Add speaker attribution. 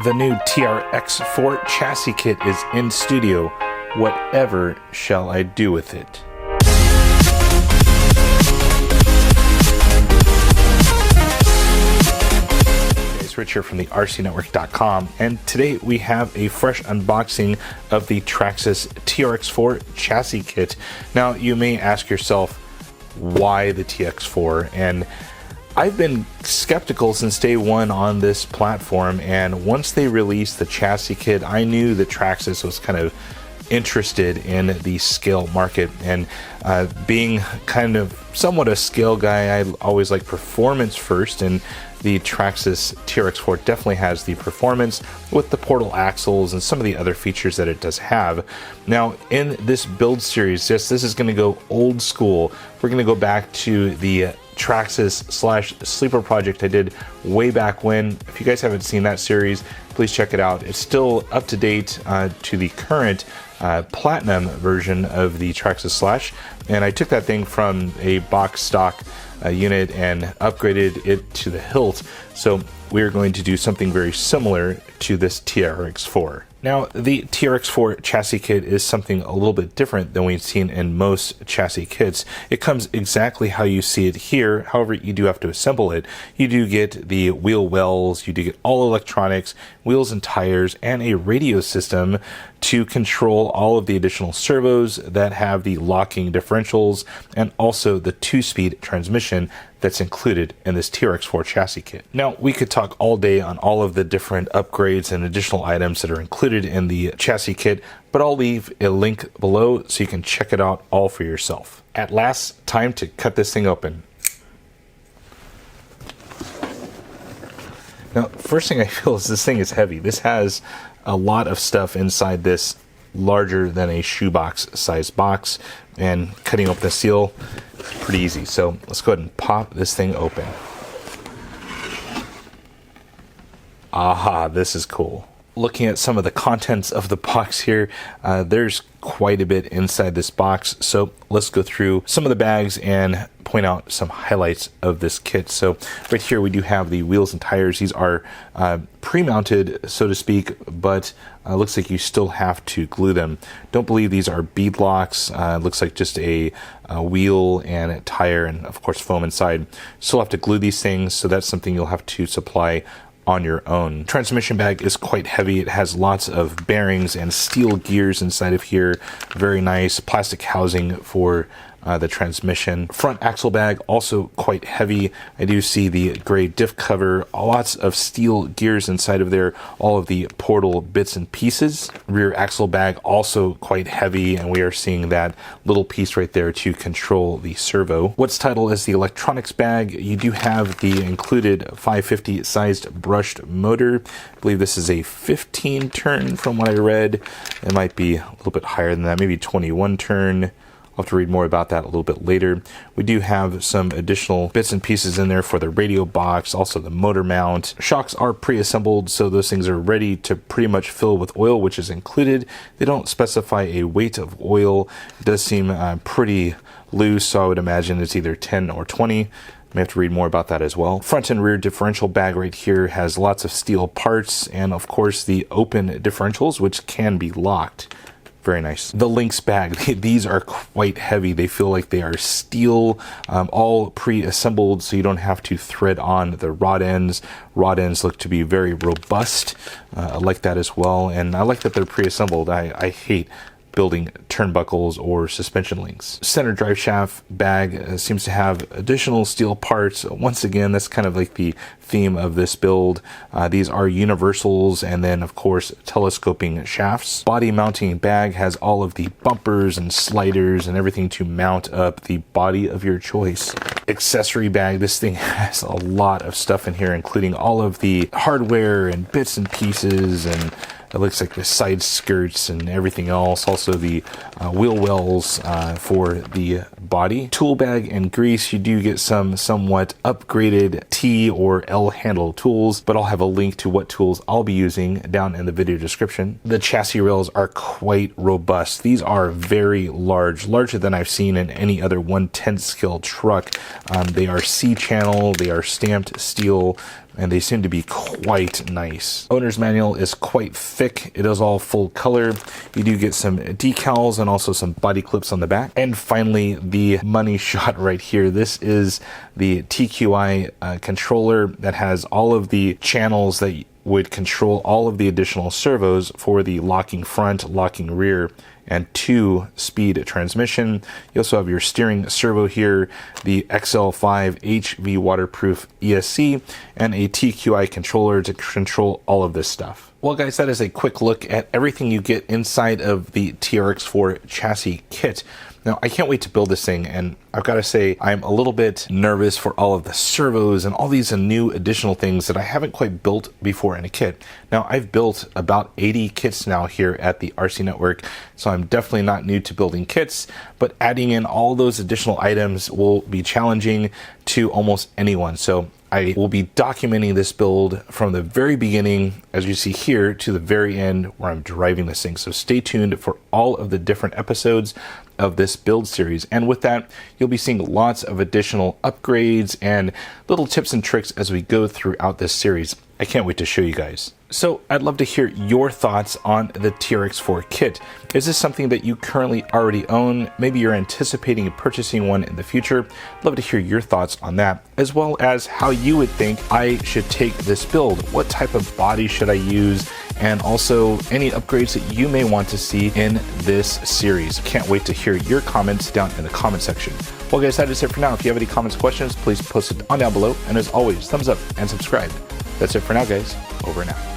Speaker 1: The new TRX-4 Chassis Kit is in studio. Whatever shall I do with it? It's Rich here from the RCNetwork.com, and today we have a fresh unboxing of the Traxxas TRX-4 Chassis Kit. Now, you may ask yourself, why the TRX-4? And I've been skeptical since day one on this platform, and once they released the chassis kit, I knew that Traxxas was kind of interested in the scale market, and being kind of somewhat a scale guy, I always like performance first, and the Traxxas TRX-4 definitely has the performance with the portal axles and some of the other features that it does have. Now, in this build series, yes, this is going to go old school. We're going to go back to the Traxxas / Sleeper project I did way back when. If you guys haven't seen that series, please check it out. It's still up to date to the current platinum version of the Traxxas / and I took that thing from a box stock unit and upgraded it to the hilt. So we're going to do something very similar to this TRX-4. Now, the TRX-4 chassis kit is something a little bit different than we've seen in most chassis kits. It comes exactly how you see it here. However, you do have to assemble it. You do get the wheel wells, you do get all electronics, wheels and tires, and a radio system to control all of the additional servos that have the locking differentials, and also the 2-speed transmission that's included in this TRX-4 chassis kit. Now, we could talk all day on all of the different upgrades and additional items that are included in the chassis kit, but I'll leave a link below so you can check it out all for yourself. At last, time to cut this thing open. Now, first thing I feel is this thing is heavy. This has a lot of stuff inside this larger than a shoebox size box, and cutting open the seal is pretty easy. So let's go ahead and pop this thing open. Aha, this is cool. Looking at some of the contents of the box here, there's quite a bit inside this box. So let's go through some of the bags and point out some highlights of this kit. So right here we do have the wheels and tires. These are pre-mounted, so to speak, but looks like you still have to glue them. Don't believe these are bead locks. Looks like just a wheel and a tire, and of course foam inside. Still have to glue these things, so that's something you'll have to supply on your own. Transmission bag is quite heavy. It has lots of bearings and steel gears inside of here. Very nice plastic housing for the transmission. Front axle bag also quite heavy. I do see the gray diff cover, lots of steel gears inside of there, all of the portal bits and pieces. Rear axle bag also quite heavy, and we are seeing that little piece right there to control the servo. What's titled as the electronics bag, you do have the included 550 sized brushed motor. I believe this is a 15 turn from what I read. It might be a little bit higher than that, maybe 21 turn. I'll have to read more about that a little bit later. We do have some additional bits and pieces in there for the radio box, also the motor mount. Shocks are pre-assembled, so those things are ready to pretty much fill with oil, which is included. They don't specify a weight of oil. It does seem pretty loose, so I would imagine it's either 10 or 20. May have to read more about that as well. Front and rear differential bag right here has lots of steel parts, and of course the open differentials, which can be locked. Very nice. The Lynx Bag, these are quite heavy. They feel like they are steel, all pre-assembled, so you don't have to thread on the rod ends. Rod ends look to be very robust. I like that as well, and I like that they're pre-assembled. I hate building turnbuckles or suspension links. Center drive shaft bag seems to have additional steel parts. Once again, that's kind of like the theme of this build. These are universals, and then of course telescoping shafts. Body mounting bag has all of the bumpers and sliders and everything to mount up the body of your choice. Accessory bag, this thing has a lot of stuff in here, including all of the hardware and bits and pieces, and it looks like the side skirts and everything else. Also the wheel wells for the body. Tool bag and grease, you do get some somewhat upgraded T or L handle tools, but I'll have a link to what tools I'll be using down in the video description. The chassis rails are quite robust. These are very large, larger than I've seen in any other 1/10 scale truck. They are C-channel, they are stamped steel, and they seem to be quite nice. Owner's manual is quite thick. It is all full color. You do get some decals and also some body clips on the back. And finally, the money shot right here. This is the TQI controller that has all of the channels that would control all of the additional servos for the locking front, locking rear, and 2-speed transmission. You also have your steering servo here, the XL5 HV waterproof ESC, and a TQI controller to control all of this stuff. Well guys, that is a quick look at everything you get inside of the TRX-4 Chassis Kit. Now, I can't wait to build this thing, and I've got to say, I'm a little bit nervous for all of the servos and all these new additional things that I haven't quite built before in a kit. Now, I've built about 80 kits now here at the RCNetwork, so I'm definitely not new to building kits, but adding in all those additional items will be challenging to almost anyone. So I will be documenting this build from the very beginning, as you see here, to the very end where I'm driving this thing. So stay tuned for all of the different episodes of this build series. And with that, you'll be seeing lots of additional upgrades and little tips and tricks as we go throughout this series. I can't wait to show you guys. So I'd love to hear your thoughts on the TRX-4 kit. Is this something that you currently already own? Maybe you're anticipating purchasing one in the future. I'd love to hear your thoughts on that, as well as how you would think I should take this build. What type of body should I use? And also any upgrades that you may want to see in this series. Can't wait to hear your comments down in the comment section. Well guys, that is it for now. If you have any comments, questions, please post it on down below. And as always, thumbs up and subscribe. That's it for now guys. Over and out.